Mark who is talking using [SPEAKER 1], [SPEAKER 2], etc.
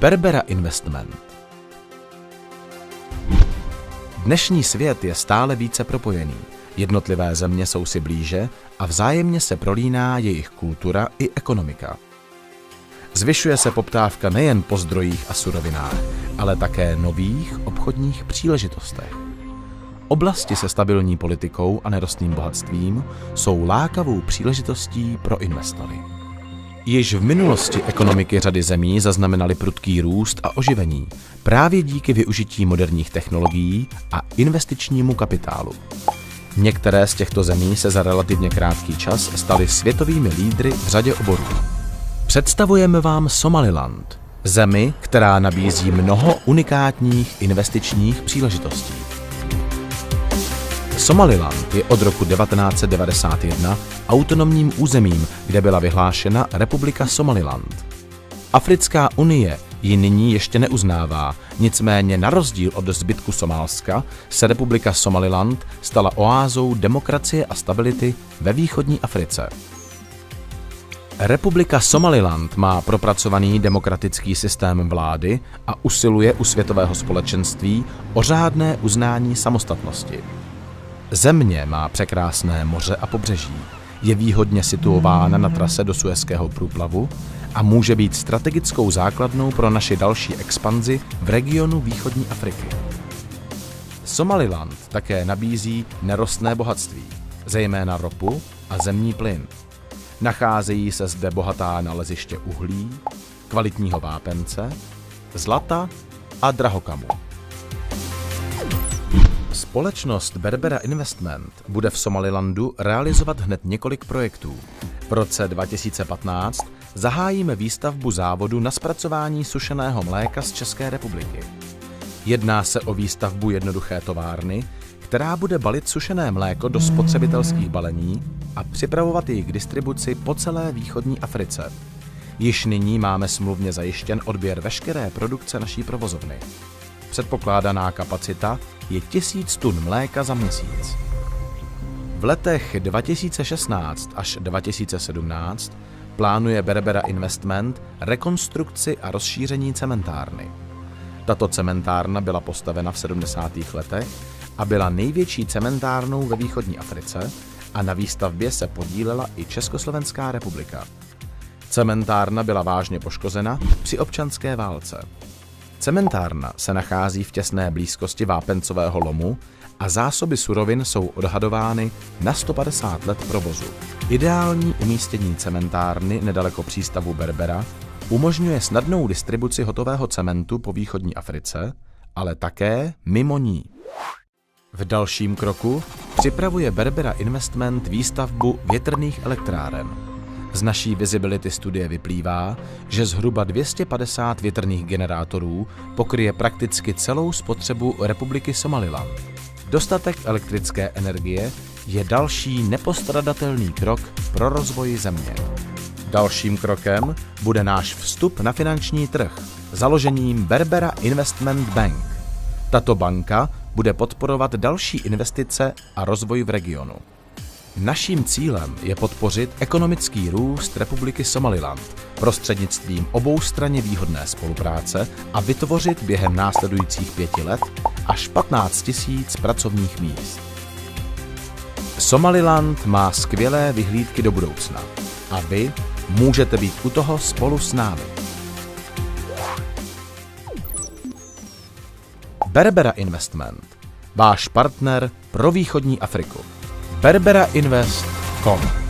[SPEAKER 1] Berbera Investment. Dnešní svět je stále více propojený. Jednotlivé země jsou si blíže a vzájemně se prolíná jejich kultura i ekonomika. Zvyšuje se poptávka nejen po zdrojích a surovinách, ale také nových obchodních příležitostech. Oblasti se stabilní politikou a nerostným bohatstvím jsou lákavou příležitostí pro investory. Již v minulosti ekonomiky řady zemí zaznamenaly prudký růst a oživení právě díky využití moderních technologií a investičnímu kapitálu. Některé z těchto zemí se za relativně krátký čas staly světovými lídry v řadě oborů. Představujeme vám Somaliland, zemi, která nabízí mnoho unikátních investičních příležitostí. Somaliland je od roku 1991 autonomním územím, kde byla vyhlášena Republika Somaliland. Africká unie ji nyní ještě neuznává, nicméně na rozdíl od zbytku Somálska se Republika Somaliland stala oázou demokracie a stability ve východní Africe. Republika Somaliland má propracovaný demokratický systém vlády a usiluje u světového společenství o řádné uznání samostatnosti. Země má překrásné moře a pobřeží, je výhodně situována na trase do Suezského průplavu a může být strategickou základnou pro naši další expanzi v regionu východní Afriky. Somaliland také nabízí nerostné bohatství, zejména ropu a zemní plyn. Nacházejí se zde bohatá naleziště uhlí, kvalitního vápence, zlata a drahokamu. Společnost Berbera Investment bude v Somalilandu realizovat hned několik projektů. V roce 2015 zahájíme výstavbu závodu na zpracování sušeného mléka z České republiky. Jedná se o výstavbu jednoduché továrny, která bude balit sušené mléko do spotřebitelských balení a připravovat jej k distribuci po celé východní Africe. Již nyní máme smluvně zajištěn odběr veškeré produkce naší provozovny. Předpokládaná kapacita je 1000 tun mléka za měsíc. V letech 2016 až 2017 plánuje Berbera Investment rekonstrukci a rozšíření cementárny. Tato cementárna byla postavena v 70. letech a byla největší cementárnou ve východní Africe a na výstavbě se podílela i Československá republika. Cementárna byla vážně poškozena při občanské válce. Cementárna se nachází v těsné blízkosti vápencového lomu a zásoby surovin jsou odhadovány na 150 let provozu. Ideální umístění cementárny nedaleko přístavu Berbera umožňuje snadnou distribuci hotového cementu po východní Africe, ale také mimo ní. V dalším kroku připravuje Berbera Investment výstavbu větrných elektráren. Z naší visibility studie vyplývá, že zhruba 250 větrných generátorů pokryje prakticky celou spotřebu Republiky Somaliland. Dostatek elektrické energie je další nepostradatelný krok pro rozvoj země. Dalším krokem bude náš vstup na finanční trh založením Berbera Investment Bank. Tato banka bude podporovat další investice a rozvoj v regionu. Naším cílem je podpořit ekonomický růst Republiky Somaliland prostřednictvím oboustranně výhodné spolupráce a vytvořit během následujících 5 let až 15 000 pracovních míst. Somaliland má skvělé vyhlídky do budoucna a vy můžete být u toho spolu s námi. Berbera Investment, váš partner pro východní Afriku. berberainvest.com